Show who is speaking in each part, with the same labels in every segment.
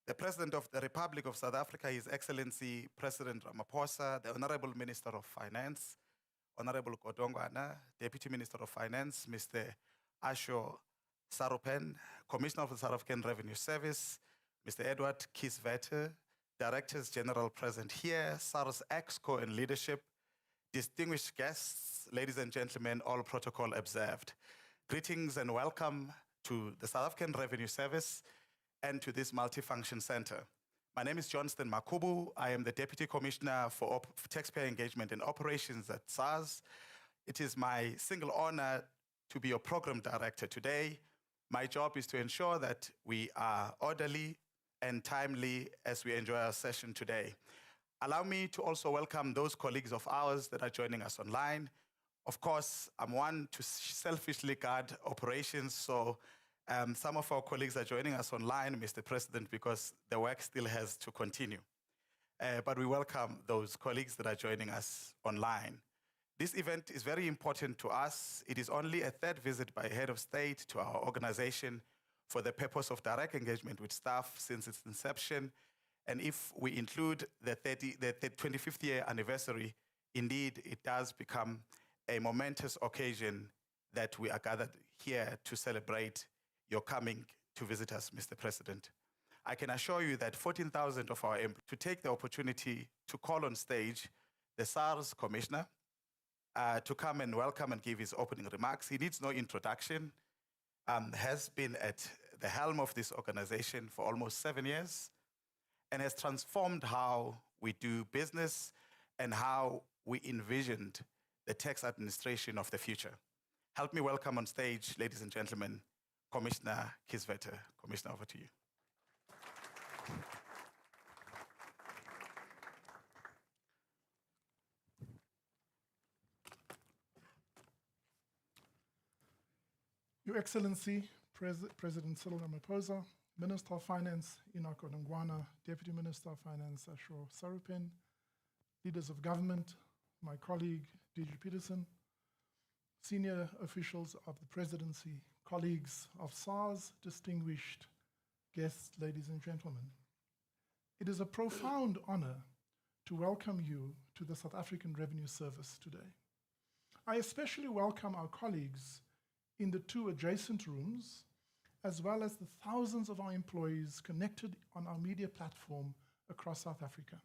Speaker 1: the President of the Republic of South Africa, His Excellency President Ramaphosa, the Honorable Minister of Finance, Honorable Kodongwana, Deputy Minister of Finance, Mr. Asho Sarupen, Commissioner of the South African Revenue Service, Mr. Edward Kisvete, Directors General present here, SARS Exco and leadership, distinguished guests, ladies and gentlemen, all protocol observed. Greetings and welcome to the South African Revenue Service and to this multifunction center. My name is Johnston Makubu. I am the Deputy Commissioner for Taxpayer Engagement and Operations at SARS. It is my single honor to be your program director today. My job is to ensure that we are orderly and timely as we enjoy our session today. Allow me to also welcome those colleagues of ours that are joining us online. Of course, I'm one to selfishly guard operations, so some of our colleagues are joining us online, Mr. President, because the work still has to continue. But we welcome those colleagues that are joining us online. This event is very important to us. It is only a third visit by a head of state to our organization for the purpose of direct engagement with staff since its inception. And if we include the 25th year anniversary, indeed, it does become a momentous occasion that we are gathered here to celebrate your coming to visit us, Mr. President. I can assure you that 14,000 of our employees to take the opportunity to call on stage the SARS Commissioner to come and welcome and give his opening remarks. He needs no introduction. Has been at the helm of this organization for almost 7 years and has transformed how we do business and how we envisioned the tax administration of the future. Help me welcome on stage, ladies and gentlemen, Commissioner Kisvete. Commissioner, over to you.
Speaker 2: Your Excellency, President Cyril Ramaphosa, Minister of Finance, Enoch Odongwana, Deputy Minister of Finance, Asho Sarupen, leaders of government, my colleague, DG Peterson, senior officials of the Presidency, colleagues of SARS, distinguished guests, ladies and gentlemen. It is a profound honor to welcome you to the South African Revenue Service today. I especially welcome our colleagues in the 2 adjacent rooms, as well as the thousands of our employees connected on our media platform across South Africa.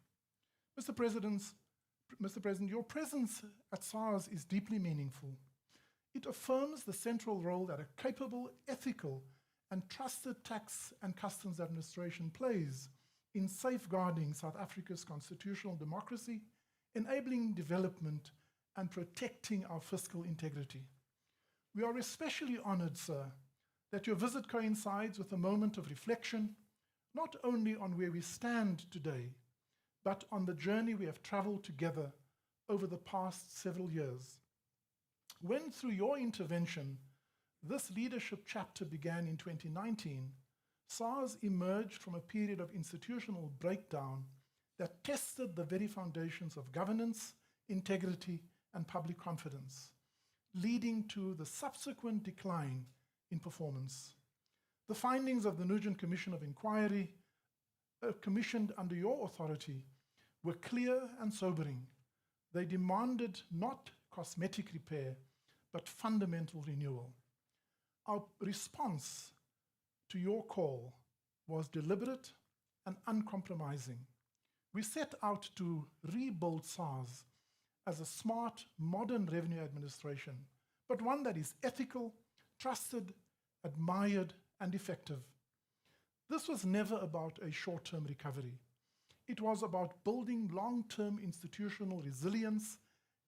Speaker 2: Mr. President, your presence at SARS is deeply meaningful. It affirms the central role that a capable, ethical, and trusted tax and customs administration plays in safeguarding South Africa's constitutional democracy, enabling development, and protecting our fiscal integrity. We are especially honored, sir, that your visit coincides with a moment of reflection, not only on where we stand today, but on the journey we have traveled together over the past several years. When, through your intervention, this leadership chapter began in 2019, SARS emerged from a period of institutional breakdown that tested the very foundations of governance, integrity, and public confidence, leading to the subsequent decline in performance. The findings of the Nugent Commission of Inquiry, commissioned under your authority, were clear and sobering. They demanded not cosmetic repair, but fundamental renewal. Our response to your call was deliberate and uncompromising. We set out to rebuild SARS as a smart, modern revenue administration, but one that is ethical, trusted, admired, and effective. This was never about a short-term recovery. It was about building long-term institutional resilience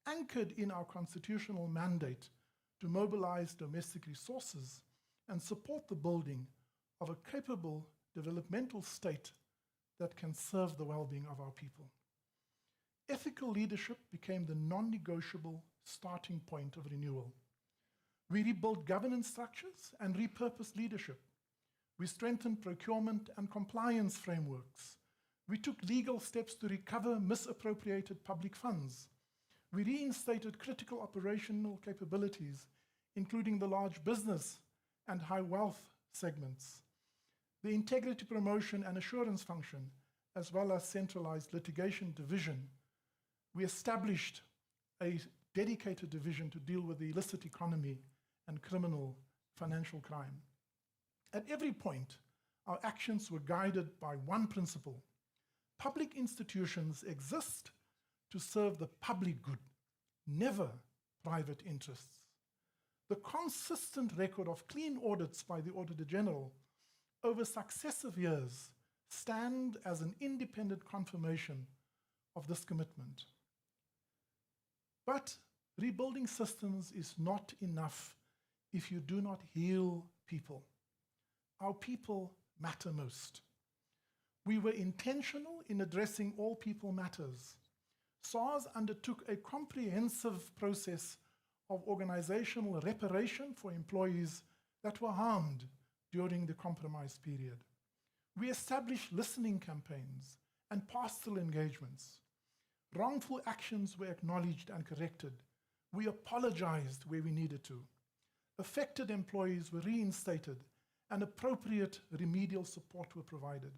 Speaker 2: anchored in our constitutional mandate to mobilize domestic resources and support the building of a capable developmental state that can serve the well-being of our people. Ethical leadership became the non-negotiable starting point of renewal. We rebuilt governance structures and repurposed leadership. We strengthened procurement and compliance frameworks. We took legal steps to recover misappropriated public funds. We reinstated critical operational capabilities, including the large business and high wealth segments. the integrity promotion and assurance function, as well as centralized litigation division. We established a dedicated division to deal with the illicit economy and criminal financial crime. At every point, our actions were guided by one principle: public institutions exist to serve the public good, never private interests. The consistent record of clean audits by the Auditor General over successive years stand as an independent confirmation of this commitment. But rebuilding systems is not enough if you do not heal people. Our people matter most. We were intentional in addressing all people matters. SARS undertook a comprehensive process of organizational reparation for employees that were harmed during the compromise period. We established listening campaigns and pastoral engagements. Wrongful actions were acknowledged and corrected. We apologized where we needed to. Affected employees were reinstated and appropriate remedial support were provided.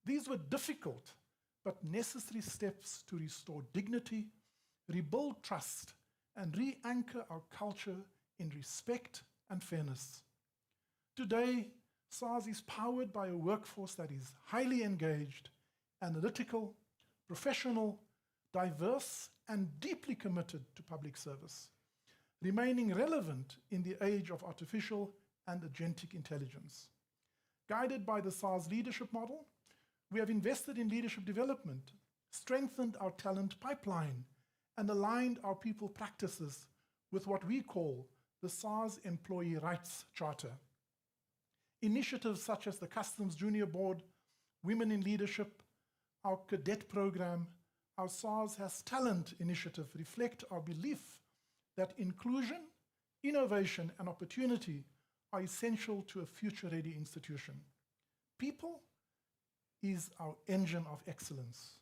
Speaker 2: These were difficult but necessary steps to restore dignity, rebuild trust, and re-anchor our culture in respect and fairness. Today, SARS is powered by a workforce that is highly engaged, analytical, professional, diverse, and deeply committed to public service, remaining relevant in the age of artificial and agentic intelligence. Guided by the SARS leadership model, we have invested in leadership development, strengthened our talent pipeline, and aligned our people practices with what we call the SARS Employee Rights Charter. Initiatives such as the Customs Junior Board, Women in Leadership, our cadet program, our SARS Has Talent initiative reflect our belief that inclusion, innovation, and opportunity are essential to a future-ready institution. People is our engine of excellence.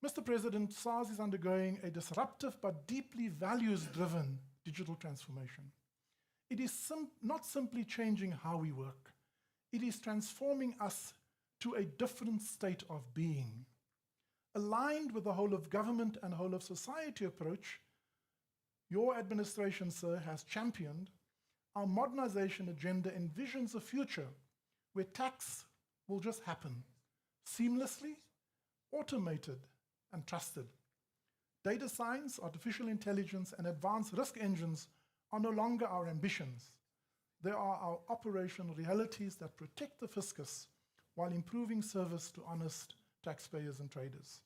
Speaker 2: Mr. President, SARS is undergoing a disruptive but deeply values-driven digital transformation. It is not simply changing how we work. It is transforming us to a different state of being. Aligned with the whole of government and whole of society approach, your administration, sir, has championed our modernization agenda envisions a future where tax will just happen, seamlessly, automated, and trusted. Data science, artificial intelligence, and advanced risk engines are no longer our ambitions. They are our operational realities that protect the fiscus while improving service to honest taxpayers and traders.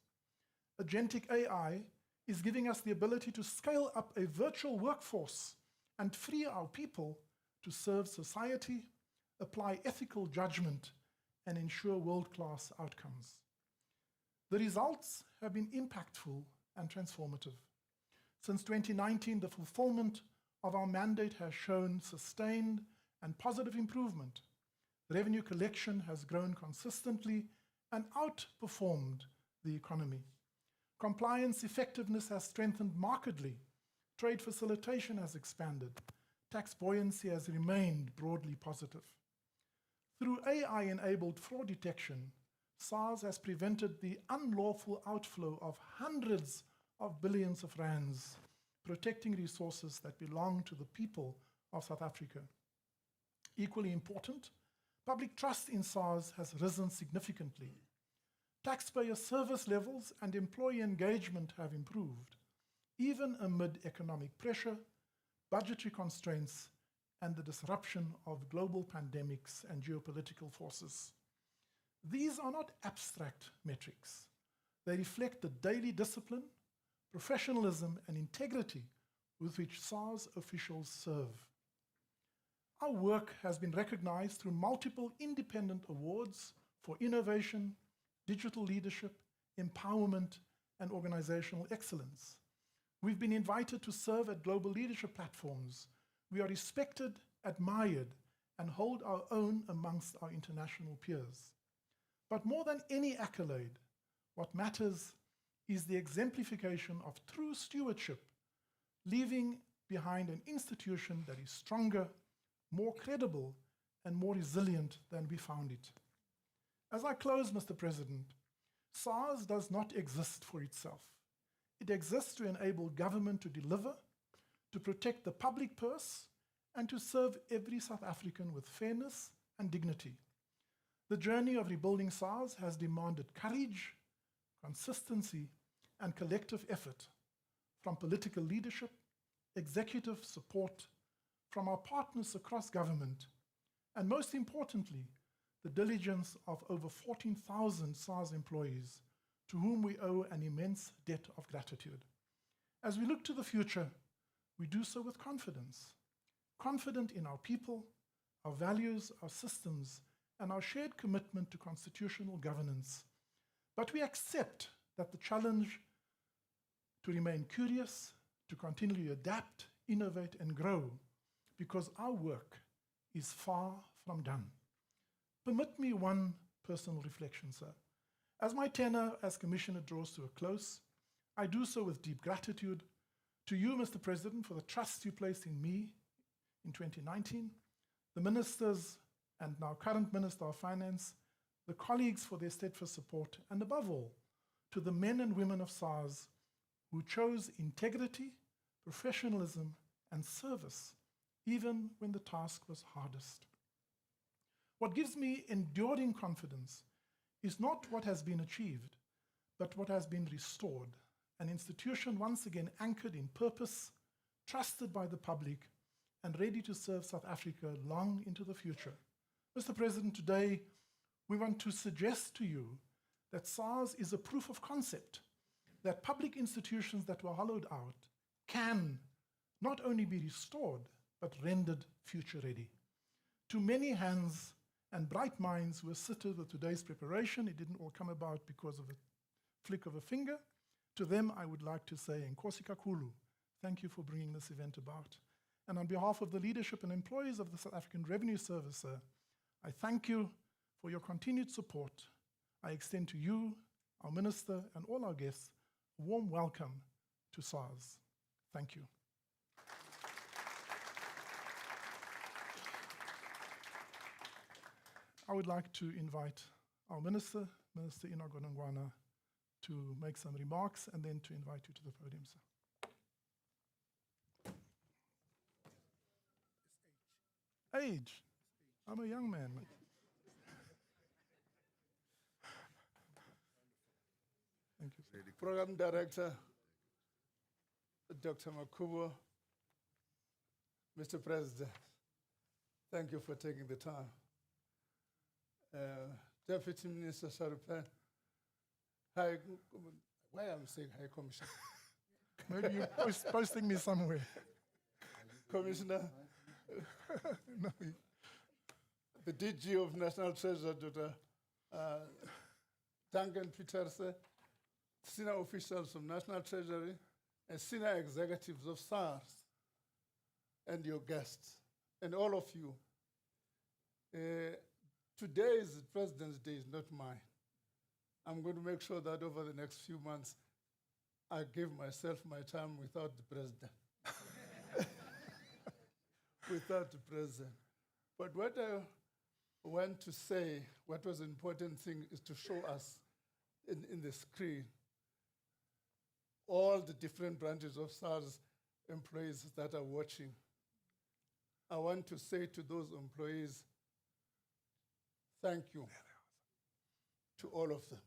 Speaker 2: Agentic AI is giving us the ability to scale up a virtual workforce and free our people to serve society, apply ethical judgment, and ensure world-class outcomes. The results have been impactful and transformative. Since 2019, the fulfillment of our mandate has shown sustained and positive improvement. Revenue collection has grown consistently and outperformed the economy. Compliance effectiveness has strengthened markedly. Trade facilitation has expanded. Tax buoyancy has remained broadly positive. Through AI-enabled fraud detection, SARS has prevented the unlawful outflow of hundreds of billions of rands, protecting resources that belong to the people of South Africa. Equally important, public trust in SARS has risen significantly. Taxpayer service levels and employee engagement have improved, even amid economic pressure, budgetary constraints, and the disruption of global pandemics and geopolitical forces. These are not abstract metrics. They reflect the daily discipline, professionalism, and integrity with which SARS officials serve. Our work has been recognized through multiple independent awards for innovation, digital leadership, empowerment, and organizational excellence. We've been invited to serve at global leadership platforms. We are respected, admired, and hold our own amongst our international peers. But more than any accolade, what matters is the exemplification of true stewardship, leaving behind an institution that is stronger, more credible, and more resilient than we found it. As I close, Mr. President, SARS does not exist for itself. It exists to enable government to deliver, to protect the public purse, and to serve every South African with fairness and dignity. The journey of rebuilding SARS has demanded courage, consistency, and collective effort from political leadership, executive support, from our partners across government, and most importantly, the diligence of over 14,000 SARS employees to whom we owe an immense debt of gratitude. As we look to the future, we do so with confidence, confident in our people, our values, our systems, and our shared commitment to constitutional governance. But we accept that the challenge to remain curious, to continually adapt, innovate, and grow, because our work is far from done. Permit me one personal reflection, sir. As my tenure as Commissioner draws to a close, I do so with deep gratitude to you, Mr. President, for the trust you placed in me in 2019, the ministers and now current Minister of Finance, the colleagues for their steadfast support, and above all, to the men and women of SARS who chose integrity, professionalism, and service, even when the task was hardest. What gives me enduring confidence is not what has been achieved, but what has been restored, an institution once again anchored in purpose, trusted by the public, and ready to serve South Africa long into the future. Mr. President, today we want to suggest to you that SARS is a proof of concept that public institutions that were hollowed out can not only be restored, but rendered future ready. To many hands and bright minds who assisted with today's preparation, it didn't all come about because of a flick of a finger. To them, I would like to say, Nkosi kakhulu, thank you for bringing this event about. And on behalf of the leadership and employees of the South African Revenue Service, sir, I thank you for your continued support. I extend to you, our minister, and all our guests, a warm welcome to SARS. Thank you. I would like to invite our minister, Minister Enoch Godongwana, to make some remarks and then to invite you to the podium, sir. Age. I'm a young man. Thank you, sir.
Speaker 3: Program Director, Dr. Makubo, Mr. President, thank you for taking the time. Deputy Minister Sarupen, High, why am I saying High Commissioner?
Speaker 2: Maybe you're posting me somewhere.
Speaker 3: Commissioner,
Speaker 2: No,
Speaker 3: the DG of National Treasury, Dr. Duncan Peterson, senior officials from National Treasury, and senior executives of SARS, and your guests, and all of you. Today's President's Day is not mine. I'm going to make sure that over the next few months, I give myself my time without the President. Without the President. But what I want to say, what was an important thing is to show us in the screen all the different branches of SARS employees that are watching. I want to say to those employees, thank you to all of them.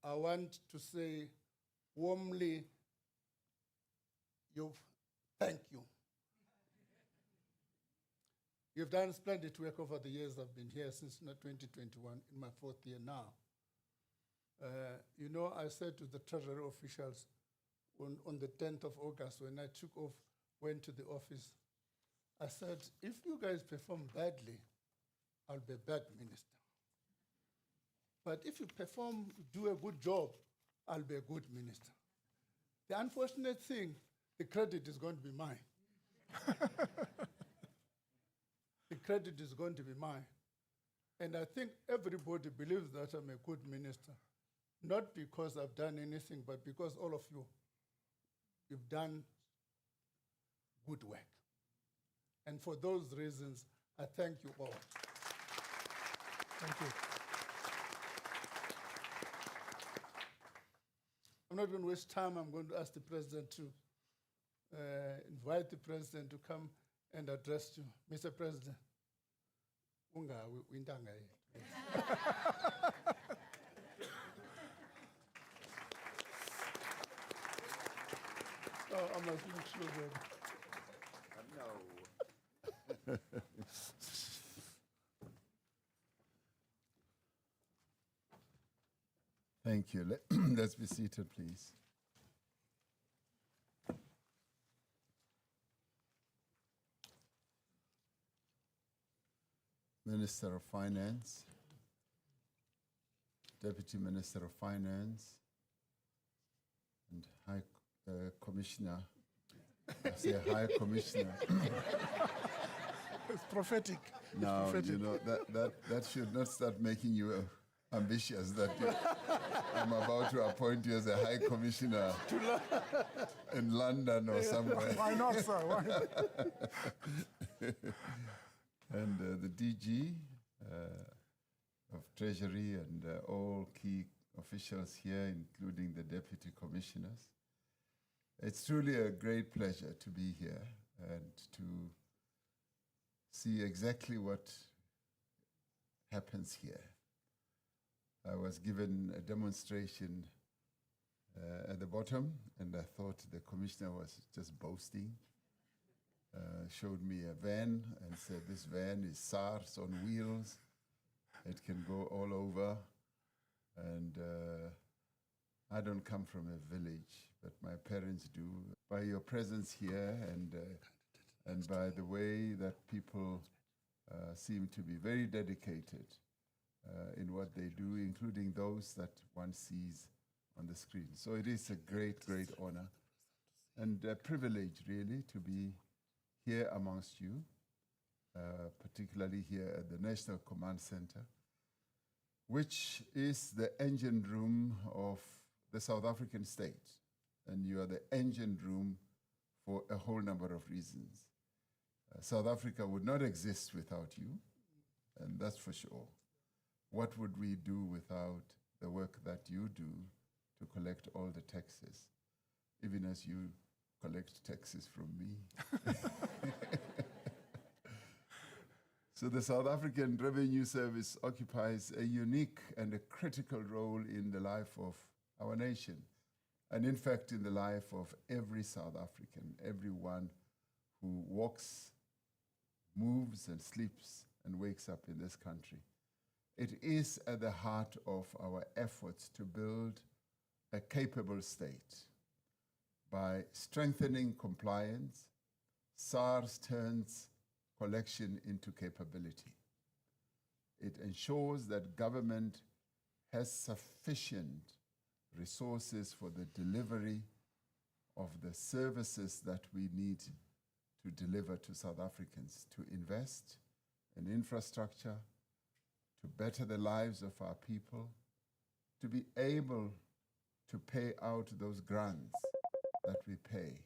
Speaker 3: I want to say warmly, thank you. You've done splendid work over the years I've been here since 2021, in my 4th year now. You know, I said to the Treasury officials on the 10th of August when I took off, went to the office, I said, if you guys perform badly, I'll be a bad minister. But if you do a good job, I'll be a good minister. The unfortunate thing, the credit is going to be mine. The credit is going to be mine. And I think everybody believes that I'm a good minister, not because I've done anything, but because all of you, you've done good work. And for those reasons, I thank you all.
Speaker 2: Thank you.
Speaker 3: I'm not going to waste time. I'm going to ask the President to invite the President to come and address you. Mr. President, ungawi intanga yethu. Oh, I must make sure that.
Speaker 4: Thank you. Let's be seated, please. Minister of Finance, Deputy Minister of Finance, and High Commissioner. I say High Commissioner.
Speaker 2: It's prophetic. It's
Speaker 4: Now,
Speaker 2: prophetic.
Speaker 4: you know, that should not start making you ambitious that I'm about to appoint you as a High Commissioner in London or somewhere.
Speaker 2: Why not, sir? Why not?
Speaker 4: And the DG of Treasury and all key officials here, including the deputy commissioners. It's truly a great pleasure to be here and to see exactly what happens here. I was given a demonstration at the bottom, and I thought the commissioner was just boasting. Showed me a van and said, this van is SARS on wheels. It can go all over. And I don't come from a village, but my parents do. By your presence here and by the way that people seem to be very dedicated in what they do, including those that one sees on the screen. So it is a great, great honor and a privilege, really, to be here amongst you, particularly here at the National Command Centre, which is the engine room of the South African state. And you are the engine room for a whole number of reasons. South Africa would not exist without you, and that's for sure. What would we do without the work that you do to collect all the taxes, even as you collect taxes from me? So the South African Revenue Service occupies a unique and a critical role in the life of our nation, and in fact in the life of every South African, everyone who walks, moves and sleeps and wakes up in this country. It is at the heart of our efforts to build a capable state. By strengthening compliance, SARS turns collection into capability. It ensures that government has sufficient resources for the delivery of the services that we need to deliver to South Africans, to invest in infrastructure, to better the lives of our people, to be able to pay out those grants that we pay.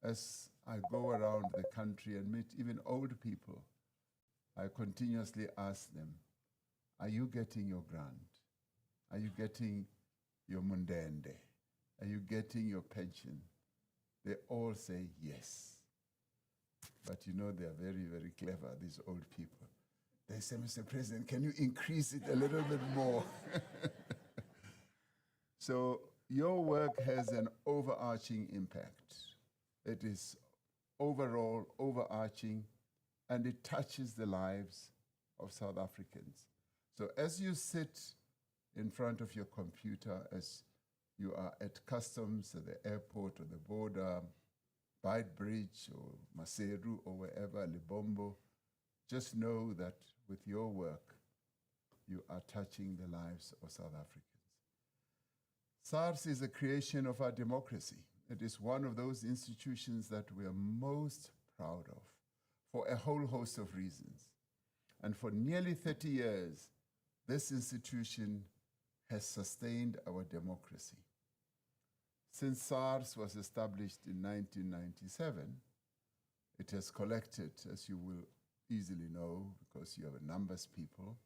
Speaker 4: As I go around the country and meet even old people, I continuously ask them, are you getting your grant? Are you getting your mundende? Are you getting your pension? They all say yes. But you know, they are very, very clever, these old people. They say, Mr. President, can you increase it a little bit more? So your work has an overarching impact. It is overall overarching, and it touches the lives of South Africans. So as you sit in front of your computer, as you are at customs, at the airport or the border, Beitbridge or Maseru or wherever, Libombo, just know that with your work, you are touching the lives of South Africans. SARS is a creation of our democracy. It is one of those institutions that we are most proud of for a whole host of reasons. And for nearly 30 years, this institution has sustained our democracy. Since SARS was established in 1997, it it has collected, as you will easily know, because you are a numbers people,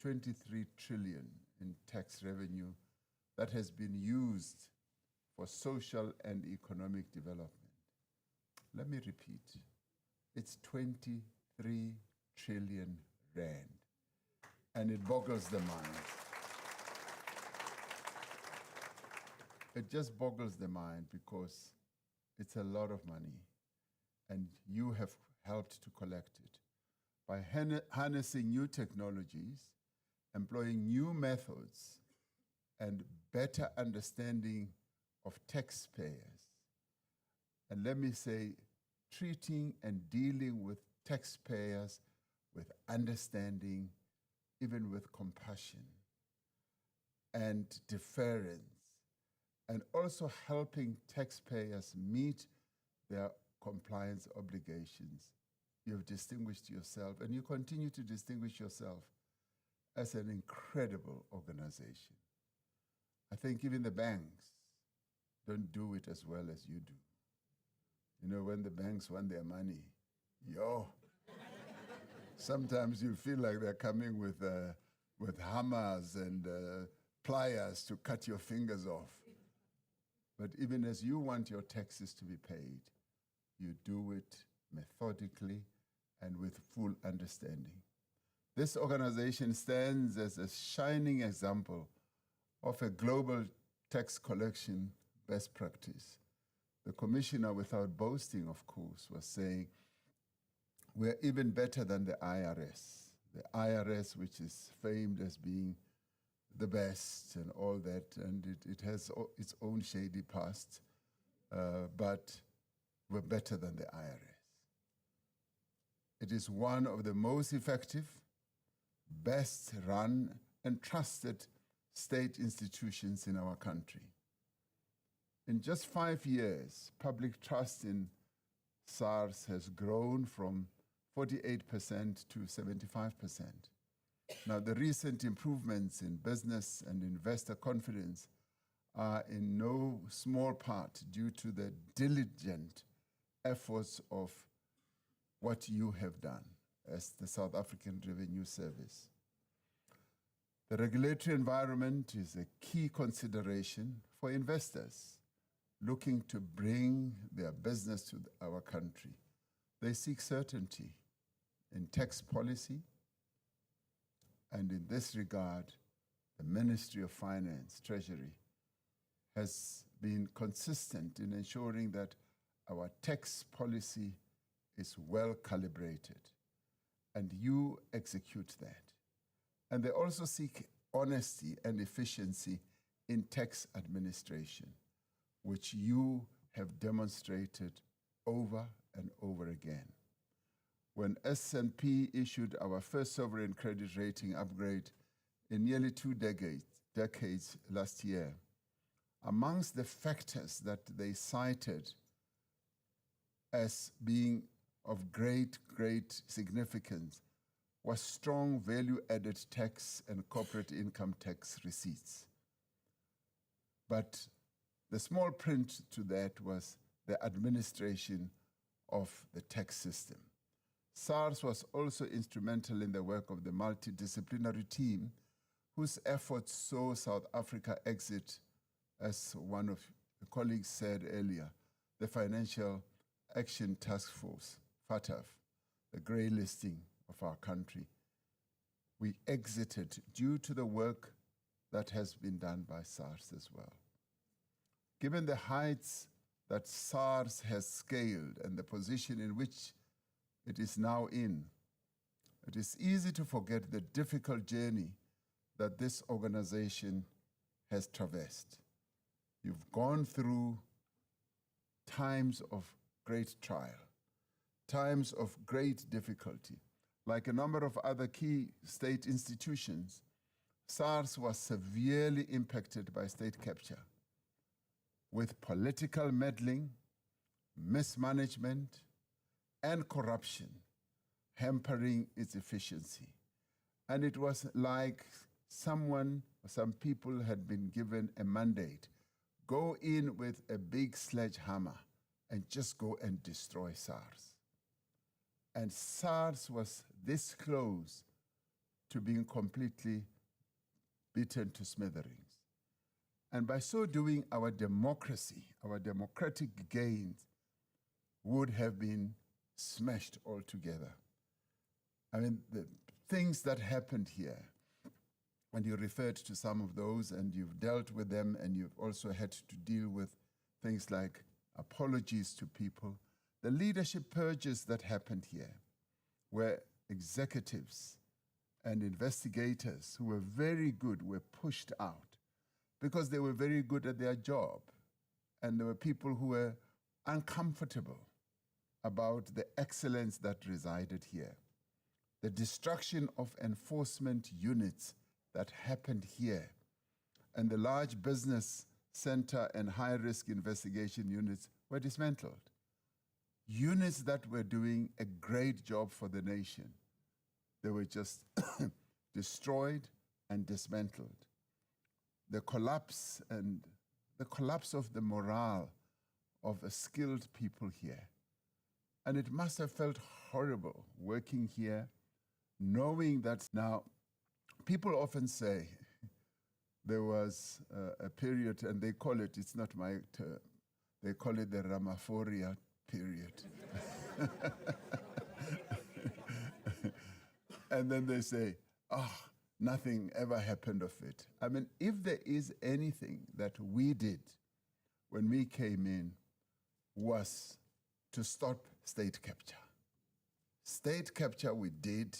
Speaker 4: 23 trillion in tax revenue that has been used for social and economic development. Let me repeat, it's 23 trillion rand, and it boggles the mind. It just boggles the mind because it's a lot of money, and you have helped to collect it. By harnessing new technologies, employing new methods, and better understanding of taxpayers, and let me say, treating and dealing with taxpayers with understanding, even with compassion and deference, and also helping taxpayers meet their compliance obligations. You have distinguished yourself, and you continue to distinguish yourself as an incredible organization. I think even the banks don't do it as well as you do. You know, when the banks want their money, sometimes you feel like they're coming with hammers and pliers to cut your fingers off. But even as you want your taxes to be paid, you do it methodically and with full understanding. This organization stands as a shining example of a global tax collection best practice. The commissioner, without boasting, of course, was saying, we're even better than the IRS. The IRS, which is famed as being the best and all that, and it has its own shady past, but we're better than the IRS. It is one of the most effective, best run, and trusted state institutions in our country. In just 5 years, public trust in SARS has grown from 48% to 75%. Now, the recent improvements in business and investor confidence are in no small part due to the diligent efforts of what you have done as the South African Revenue Service. The regulatory environment is a key consideration for investors looking to bring their business to our country. They seek certainty in tax policy, and in this regard, the Ministry of Finance, Treasury, has been consistent in ensuring that our tax policy is well calibrated, and you execute that. And they also seek honesty and efficiency in tax administration, which you have demonstrated over and over again. When S&P issued our first sovereign credit rating upgrade in nearly 2 decades last year, amongst the factors that they cited as being of great significance was strong value-added tax and corporate income tax receipts. But the small print to that was the administration of the tax system. SARS was also instrumental in the work of the multidisciplinary team whose efforts saw South Africa exit, as one of the colleagues said earlier, the Financial Action Task Force, FATF, the grey listing of our country. We exited due to the work that has been done by SARS as well. Given the heights that SARS has scaled and the position in which it is now in, it is easy to forget the difficult journey that this organization has traversed. You've gone through times of great trial, times of great difficulty. Like a number of other key state institutions, SARS was severely impacted by state capture, with political meddling, mismanagement, and corruption hampering its efficiency. And it was like some people had been given a mandate: go in with a big sledgehammer and just go and destroy SARS. And SARS was this close to being completely beaten to smithereens. And by so doing, our democracy, our democratic gains would have been smashed altogether. I mean, the things that happened here, and you referred to some of those, and you've dealt with them, and you've also had to deal with things like apologies to people. The leadership purges that happened here, where executives and investigators who were very good were pushed out because they were very good at their job, and there were people who were uncomfortable about the excellence that resided here. The destruction of enforcement units that happened here, and the large business center and high-risk investigation units were dismantled. Units that were doing a great job for the nation, they were just destroyed and dismantled. The collapse of the morale of skilled people here. And it must have felt horrible working here, knowing that now, people often say there was a period, and they call it, it's not my term, they call it the Ramaphosa period. And then they say, nothing ever happened of it. I mean, if there is anything that we did when we came in was to stop state capture. State capture we did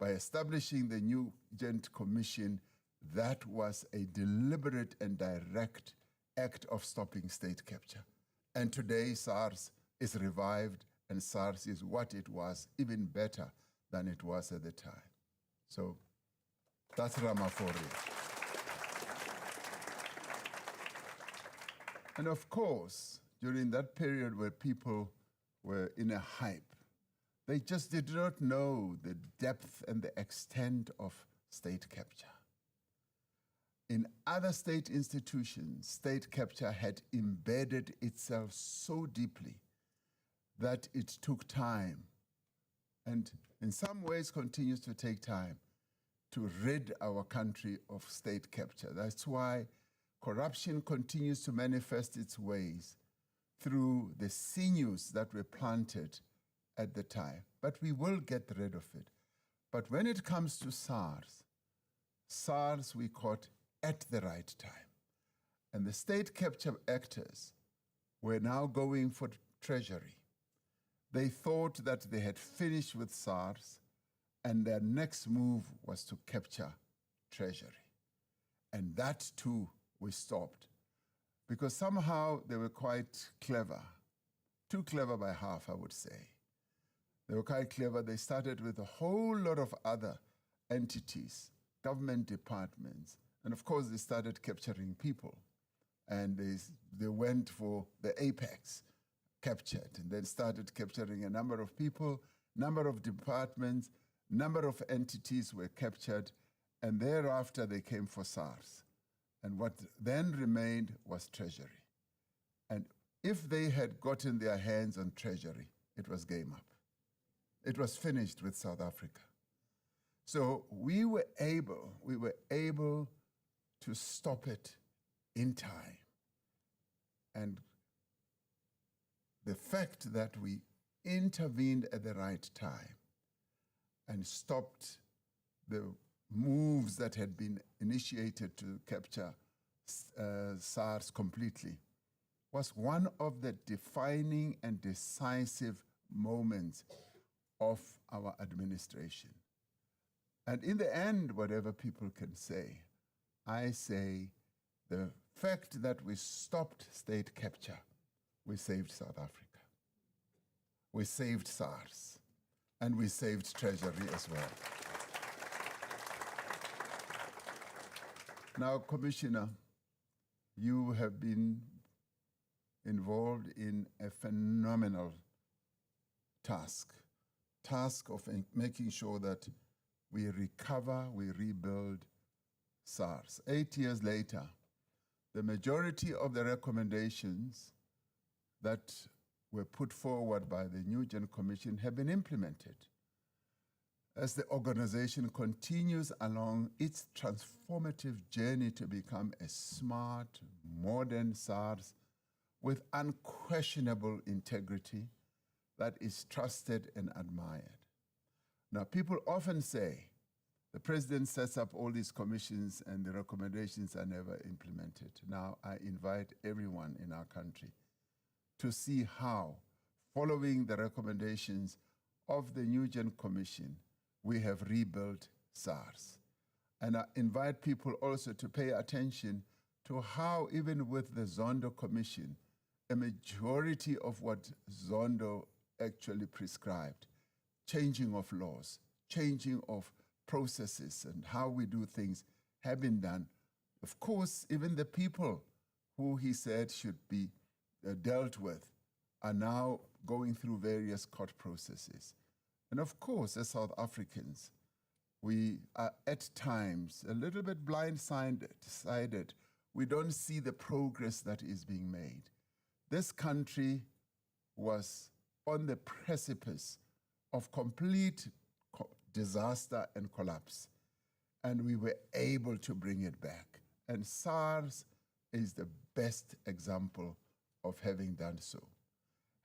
Speaker 4: by establishing the new Gent Commission. That was a deliberate and direct act of stopping state capture. And today SARS is revived, and SARS is what it was, even better than it was at the time. So that's Ramaphosa. And of course, during that period where people were in a hype, they just did not know the depth and the extent of state capture. In other state institutions, state capture had embedded itself so deeply that it took time, and in some ways continues to take time, to rid our country of state capture. That's why corruption continues to manifest its ways through the sinews that were planted at the time. But we will get rid of it. But when it comes to SARS we caught at the right time. And the state capture actors were now going for treasury. They thought that they had finished with SARS, and their next move was to capture treasury. And that too we stopped, because somehow they were quite clever, too clever by half, I would say. They were quite clever. They started with a whole lot of other entities, government departments, and of course they started capturing people. And they went for the apex, captured, and then started capturing a number of people, number of departments, number of entities were captured, and thereafter they came for SARS. And what then remained was treasury. And if they had gotten their hands on treasury, it was game up. It was finished with South Africa. So we were able to stop it in time. And the fact that we intervened at the right time and stopped the moves that had been initiated to capture SARS completely was one of the defining and decisive moments of our administration. And in the end, whatever people can say, I say the fact that we stopped state capture, we saved South Africa. We saved SARS, and we saved treasury as well. Now, Commissioner, you have been involved in a phenomenal task of making sure that we recover, we rebuild SARS. 8 years later, the majority of the recommendations that were put forward by the New Gen Commission have been implemented. As the organization continues along its transformative journey to become a smart, modern SARS with unquestionable integrity that is trusted and admired. Now, people often say the president sets up all these commissions and the recommendations are never implemented. Now, I invite everyone in our country to see how, following the recommendations of the New Gen Commission, we have rebuilt SARS. And I invite people also to pay attention to how, even with the Zondo Commission, a majority of what Zondo actually prescribed, changing of laws, changing of processes and how we do things have been done. Of course, even the people who he said should be dealt with are now going through various court processes. And of course, as South Africans, we are at times a little bit blindsided. We don't see the progress that is being made. This country was on the precipice of complete disaster and collapse, and we were able to bring it back. And SARS is the best example of having done so.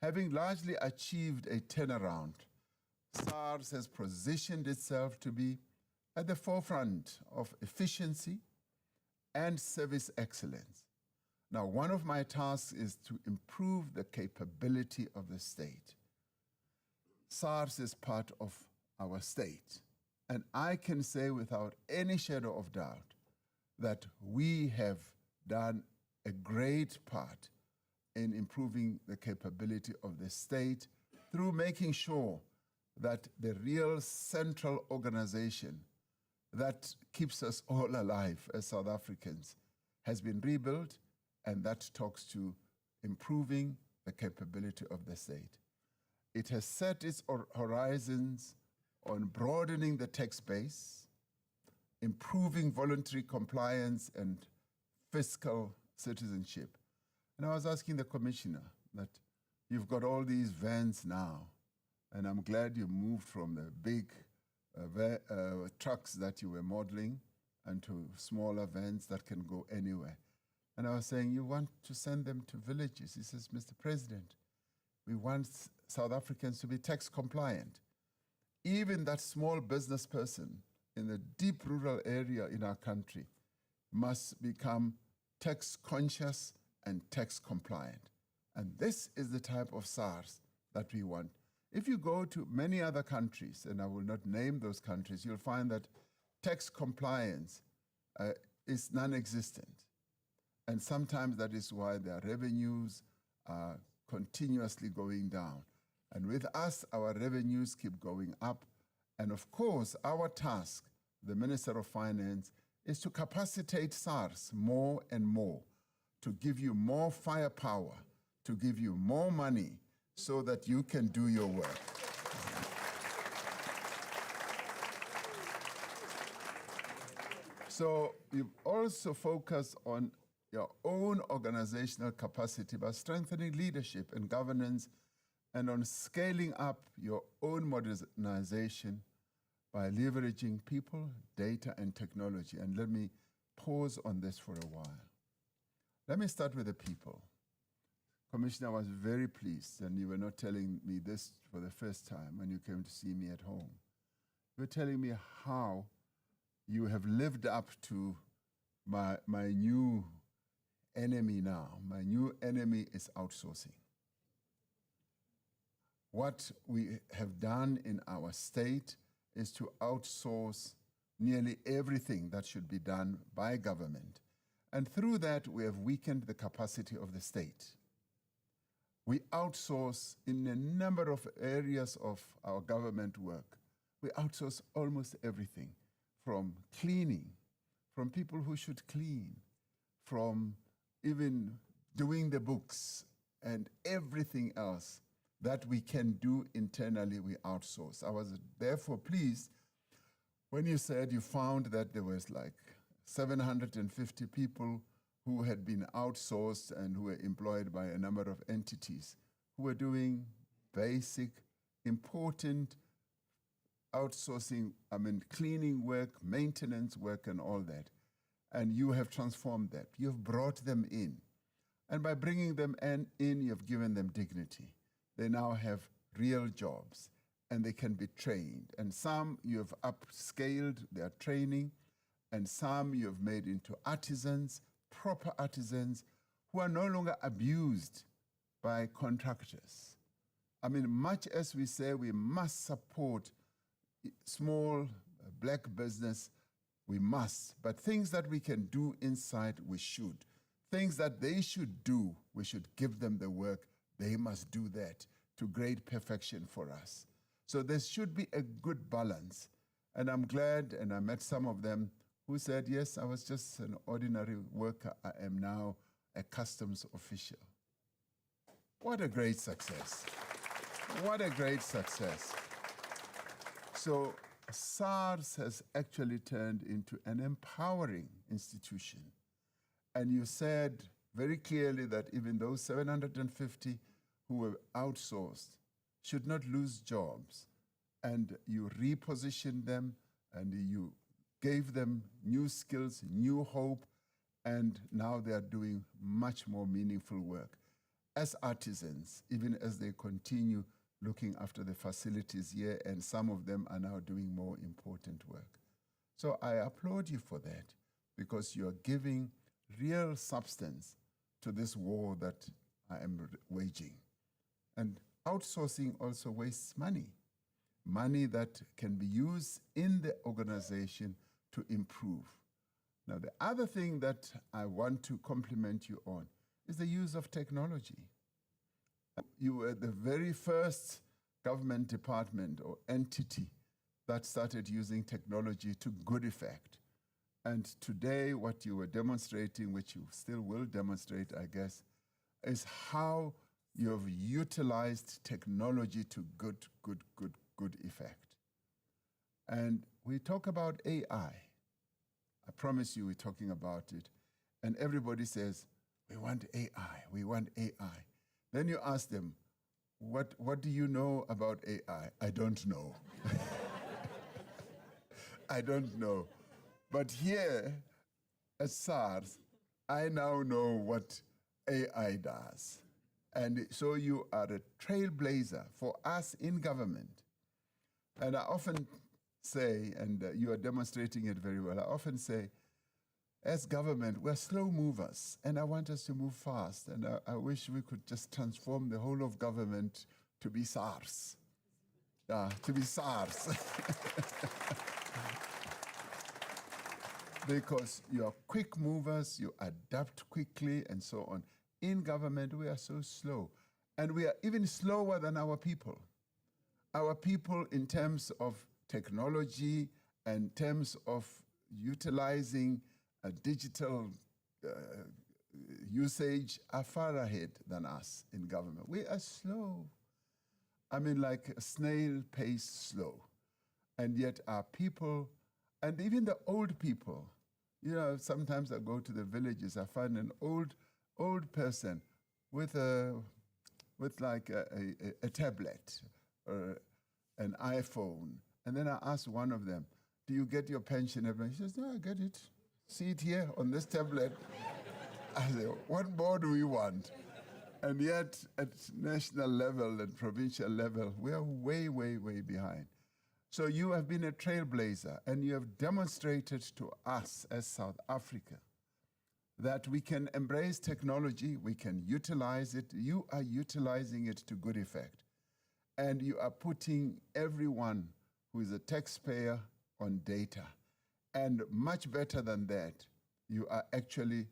Speaker 4: Having largely achieved a turnaround, SARS has positioned itself to be at the forefront of efficiency and service excellence. Now, one of my tasks is to improve the capability of the state. SARS is part of our state, and I can say without any shadow of doubt that we have done a great part in improving the capability of the state through making sure that the real central organization that keeps us all alive as South Africans has been rebuilt, and that talks to improving the capability of the state. It has set its horizons on broadening the tax base, improving voluntary compliance and fiscal citizenship. And I was asking the commissioner that you've got all these vans now, and I'm glad you moved from the big trucks that you were modeling and to smaller vans that can go anywhere. And I was saying, you want to send them to villages. He says, Mr. President, we want South Africans to be tax compliant. Even that small business person in the deep rural area in our country must become tax conscious and tax compliant. And this is the type of SARS that we want. If you go to many other countries, and I will not name those countries, you'll find that tax compliance is non-existent. And sometimes that is why their revenues are continuously going down. And with us, our revenues keep going up. And of course, our task, the Minister of Finance, is to capacitate SARS more and more, to give you more firepower, to give you more money so that you can do your work. So you also focus on your own organizational capacity by strengthening leadership and governance, and on scaling up your own modernization by leveraging people, data, and technology. And let me pause on this for a while. Let me start with the people. Commissioner, I was very pleased, and you were not telling me this for the first time when you came to see me at home. You were telling me how you have lived up to my new enemy now. My new enemy is outsourcing. What we have done in our state is to outsource nearly everything that should be done by government. And through that, we have weakened the capacity of the state. We outsource in a number of areas of our government work. We outsource almost everything, from cleaning, from people who should clean, from even doing the books, and everything else that we can do internally, we outsource. I was therefore pleased when you said you found that there was like 750 people who had been outsourced and who were employed by a number of entities who were doing basic, important outsourcing, cleaning work, maintenance work, and all that. And you have transformed that. You've brought them in. And by bringing them in, you've given them dignity. They now have real jobs, and they can be trained. And some you have upscaled their training, and some you have made into artisans, proper artisans, who are no longer abused by contractors. Much as we say we must support small black business, we must. But things that we can do inside, we should. Things that they should do, we should give them the work. They must do that to great perfection for us. So there should be a good balance. And I'm glad, and I met some of them who said, yes, I was just an ordinary worker. I am now a customs official. What a great success. What a great success. So SARS has actually turned into an empowering institution. And you said very clearly that even those 750 who were outsourced should not lose jobs. And you repositioned them, and you gave them new skills, new hope, and now they are doing much more meaningful work as artisans, even as they continue looking after the facilities here, and some of them are now doing more important work. So I applaud you for that, because you're giving real substance to this war that I am waging. And outsourcing also wastes money, money that can be used in the organization to improve. Now, the other thing that I want to compliment you on is the use of technology. You were the very first government department or entity that started using technology to good effect. And today, what you were demonstrating, which you still will demonstrate, I guess, is how you have utilized technology to good effect. And we talk about AI. I promise you we're talking about it. And everybody says, we want AI, we want AI. Then you ask them, what do you know about AI? I don't know. I don't know. But here at SARS, I now know what AI does. And so you are a trailblazer for us in government. And I often say, and you are demonstrating it very well, I often say, as government, we're slow movers, and I want us to move fast. And I wish we could just transform the whole of government to be SARS. To be SARS. Because you are quick movers, you adapt quickly, and so on. In government, we are so slow. And we are even slower than our people. Our people, in terms of technology, in terms of utilizing digital usage, are far ahead than us in government. We are slow. Like a snail pace slow. And yet our people, and even the old people, sometimes I go to the villages, I find an old person with like a tablet or an iPhone. And then I ask one of them, do you get your pension every month? He says, no, I get it. See it here on this tablet. I say, what more do we want? And yet at national level and provincial level, we are way, way, way behind. So you have been a trailblazer, and you have demonstrated to us as South Africa that we can embrace technology, we can utilize it. You are utilizing it to good effect. And you are putting everyone who is a taxpayer on data. And much better than that, you are actually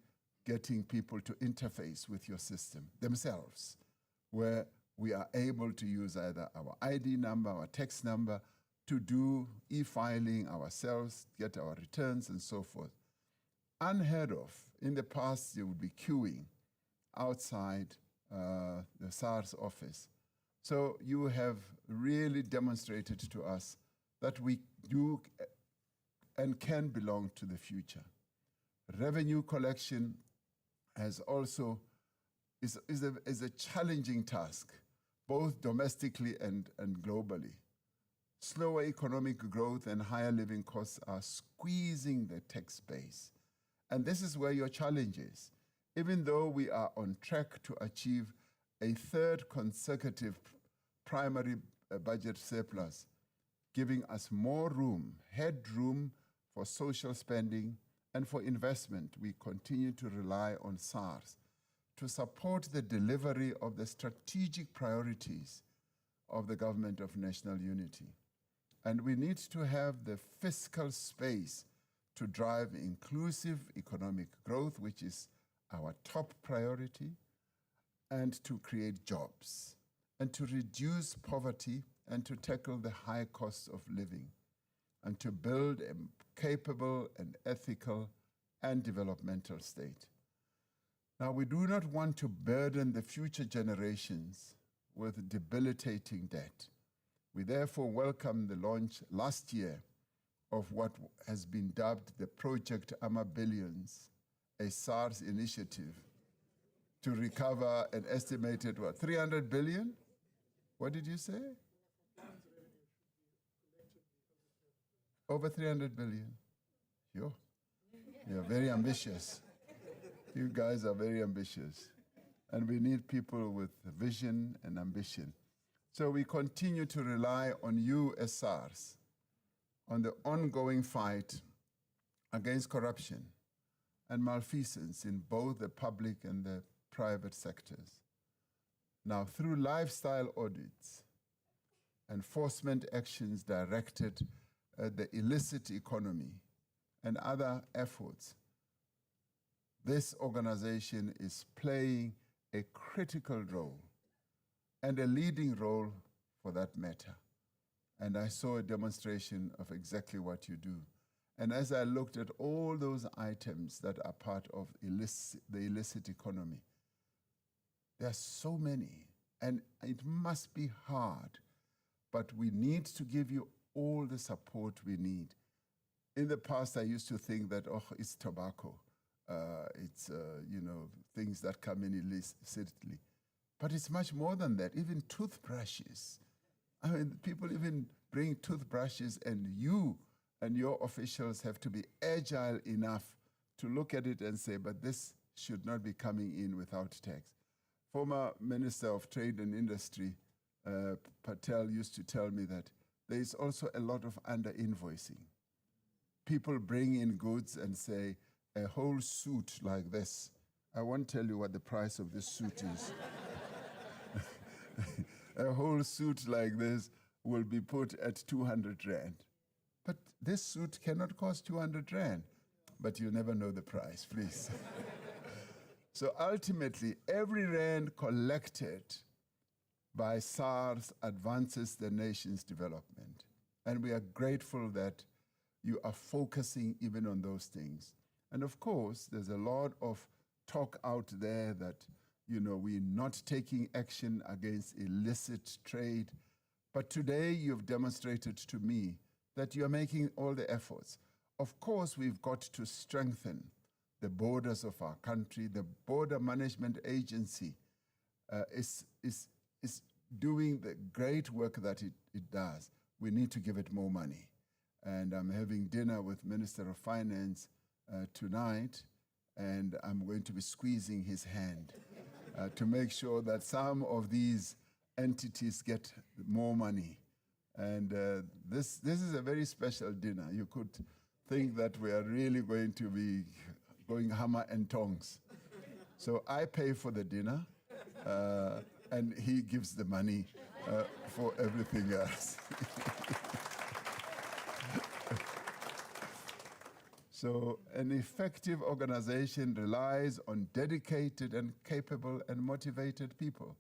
Speaker 4: getting people to interface with your system themselves, where we are able to use either our ID number, our tax number, to do e-filing ourselves, get our returns, and so forth. Unheard of. In the past, you would be queuing outside the SARS office. So you have really demonstrated to us that we do and can belong to the future. Revenue collection is a challenging task, both domestically and globally. Slower economic growth and higher living costs are squeezing the tax base. And this is where your challenge is. Even though we are on track to achieve a third consecutive primary budget surplus, giving us more room, headroom for social spending and for investment, we continue to rely on SARS to support the delivery of the strategic priorities of the Government of National Unity. And we need to have the fiscal space to drive inclusive economic growth, which is our top priority, and to create jobs, and to reduce poverty, and to tackle the high cost of living, and to build a capable and ethical and developmental state. Now, we do not want to burden the future generations with debilitating debt. We therefore welcome the launch last year of what has been dubbed the Project Billions, a SARS initiative to recover an estimated, 300 billion? What did you say? Over 300 billion. You're very ambitious. You guys are very ambitious. And we need people with vision and ambition. So we continue to rely on you as SARS, on the ongoing fight against corruption and malfeasance in both the public and the private sectors. Now, through lifestyle audits, enforcement actions directed at the illicit economy, and other efforts, this organization is playing a critical role and a leading role for that matter. And I saw a demonstration of exactly what you do. And as I looked at all those items that are part of the illicit economy, there are so many, and it must be hard, but we need to give you all the support we need. In the past, I used to think that, it's tobacco. It's, things that come in illicitly. But it's much more than that, even toothbrushes. I mean, people even bring toothbrushes, and you and your officials have to be agile enough to look at it and say, but this should not be coming in without tax. Former Minister of Trade and Industry, Patel, used to tell me that there is also a lot of under-invoicing. People bring in goods and say, a whole suit like this, I won't tell you what the price of this suit is. A whole suit like this will be put at 200 Rand. But this suit cannot cost 200 Rand. But you never know the price, please. So ultimately, every Rand collected by SARS advances the nation's development. And we are grateful that you are focusing even on those things. And of course, there's a lot of talk out there that, we're not taking action against illicit trade. But today you've demonstrated to me that you're making all the efforts. Of course, we've got to strengthen the borders of our country. The Border Management Agency is doing the great work that it does. We need to give it more money. And I'm having dinner with Minister of Finance tonight, and I'm going to be squeezing his hand to make sure that some of these entities get more money. And this is a very special dinner. You could think that we are really going to be going hammer and tongs. So I pay for the dinner, and he gives the money for everything else. So an effective organization relies on dedicated and capable and motivated people.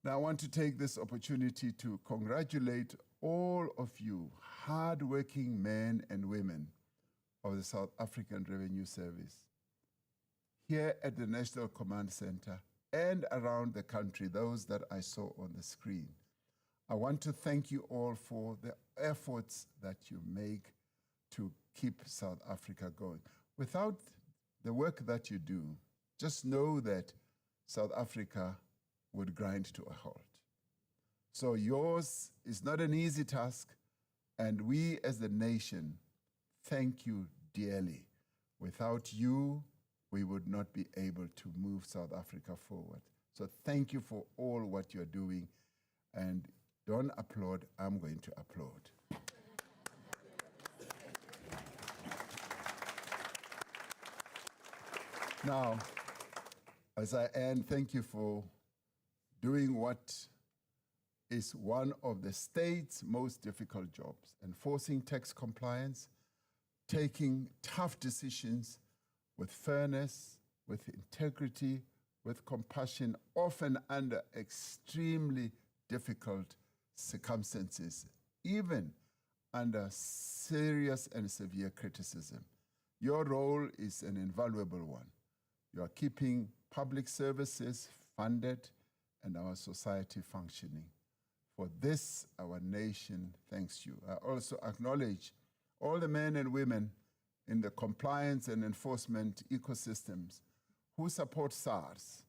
Speaker 4: Now I want to take this opportunity to congratulate all of you hard-working men and women of the South African Revenue Service here at the National Command Centre and around the country, those that I saw on the screen. I want to thank you all for the efforts that you make to keep South Africa going. Without the work that you do, just know that South Africa would grind to a halt. So yours is not an easy task, and we as the nation thank you dearly. Without you, we would not be able to move South Africa forward. So thank you for all what you're doing, and don't applaud, I'm going to applaud. Now, as I end, thank you for doing what is one of the state's most difficult jobs, enforcing tax compliance, taking tough decisions with fairness, with integrity, with compassion, often under extremely difficult circumstances, even under serious and severe criticism. Your role is an invaluable one. You are keeping public services funded and our society functioning. For this, our nation thanks you. I also acknowledge all the men and women in the compliance and enforcement ecosystems who support SARS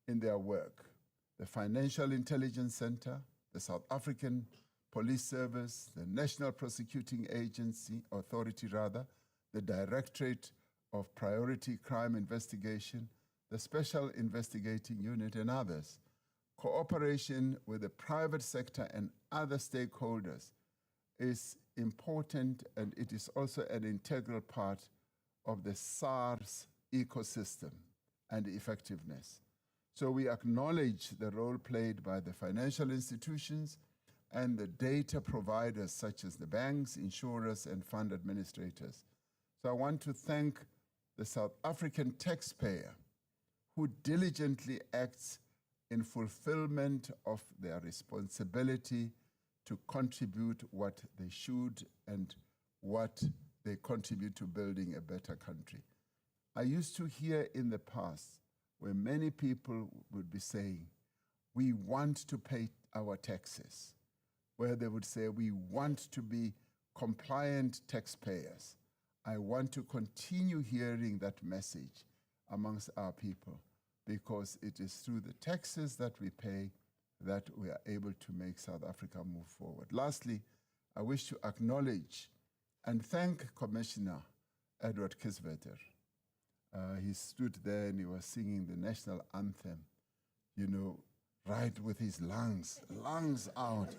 Speaker 4: in their work. The Financial Intelligence Centre, the South African Police Service, the National Prosecuting Authority, the Directorate of Priority Crime Investigation, the Special Investigating Unit, and others. Cooperation with the private sector and other stakeholders is important, and it is also an integral part of the SARS ecosystem and effectiveness. So we acknowledge the role played by the financial institutions and the data providers such as the banks, insurers, and fund administrators. So I want to thank the South African taxpayer who diligently acts in fulfillment of their responsibility to contribute what they should and what they contribute to building a better country. I used to hear in the past where many people would be saying, we want to pay our taxes, where they would say, we want to be compliant taxpayers. I want to continue hearing that message amongst our people, because it is through the taxes that we pay that we are able to make South Africa move forward. Lastly, I wish to acknowledge and thank Commissioner Edward Kisvetter. He stood there and he was singing the national anthem, you know, right with his lungs out.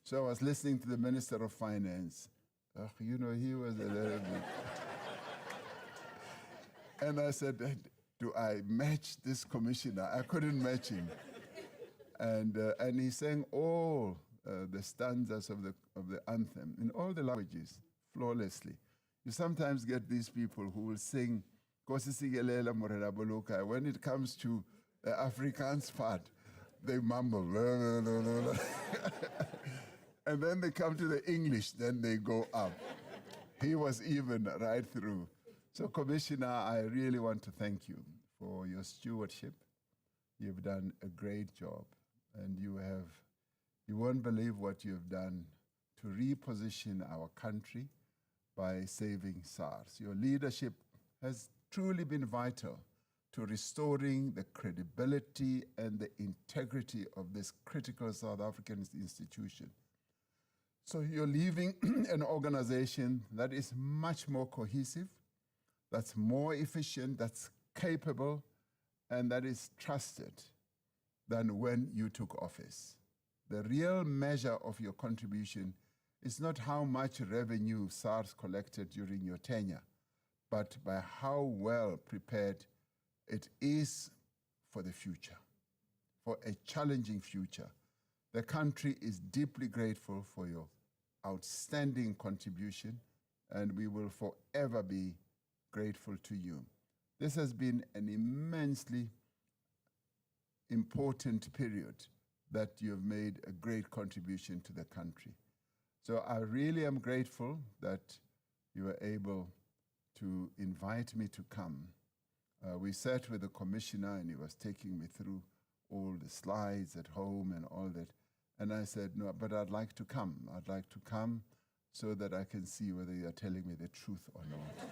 Speaker 4: So I was listening to the Minister of Finance. You know, he was a little bit. And I said, do I match this commissioner? I couldn't match him. And he sang all the stanzas of the anthem in all the languages flawlessly. You sometimes get these people who will sing Nkosi Sikelela Morena Buluka. When it comes to the Afrikaans part, they mumble. And then they come to the English, then they go up. He was even right through. So, Commissioner, I really want to thank you for your stewardship. You've done a great job, and you won't believe what you've done to reposition our country by saving SARS. Your leadership has truly been vital to restoring the credibility and the integrity of this critical South African institution. So you're leaving an organization that is much more cohesive, that's more efficient, that's capable, and that is trusted than when you took office. The real measure of your contribution is not how much revenue SARS collected during your tenure, but by how well prepared it is for the future, for a challenging future. The country is deeply grateful for your outstanding contribution, and we will forever be grateful to you. This has been an immensely important period that you have made a great contribution to the country. So I really am grateful that you were able to invite me to come. We sat with the commissioner and he was taking me through all the slides at home and all that. And I said, no, but I'd like to come. I'd like to come so that I can see whether you're telling me the truth or not.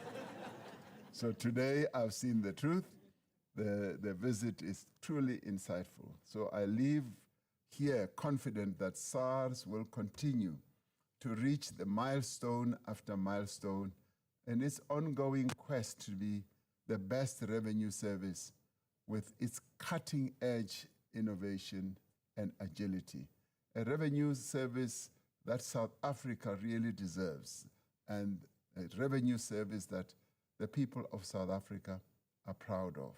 Speaker 4: So today I've seen the truth. the visit is truly insightful. So I leave here confident that SARS will continue to reach the milestone after milestone in its ongoing quest to be the best revenue service with its cutting-edge innovation and agility. A revenue service that South Africa really deserves, and a revenue service that the people of South Africa are proud of.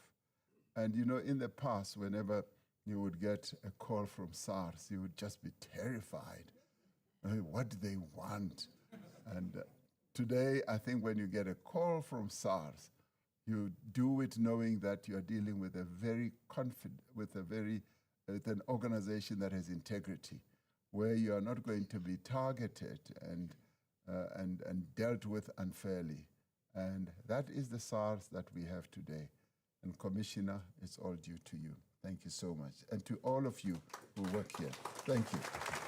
Speaker 4: And you know, in the past, whenever you would get a call from SARS, you would just be terrified. What do they want? And today, I think when you get a call from SARS, you do it knowing that you are dealing with with an organization that has integrity, where you are not going to be targeted and dealt with unfairly. And that is the SARS that we have today. And Commissioner, it's all due to you. Thank you so much. And to all of you who work here, thank you.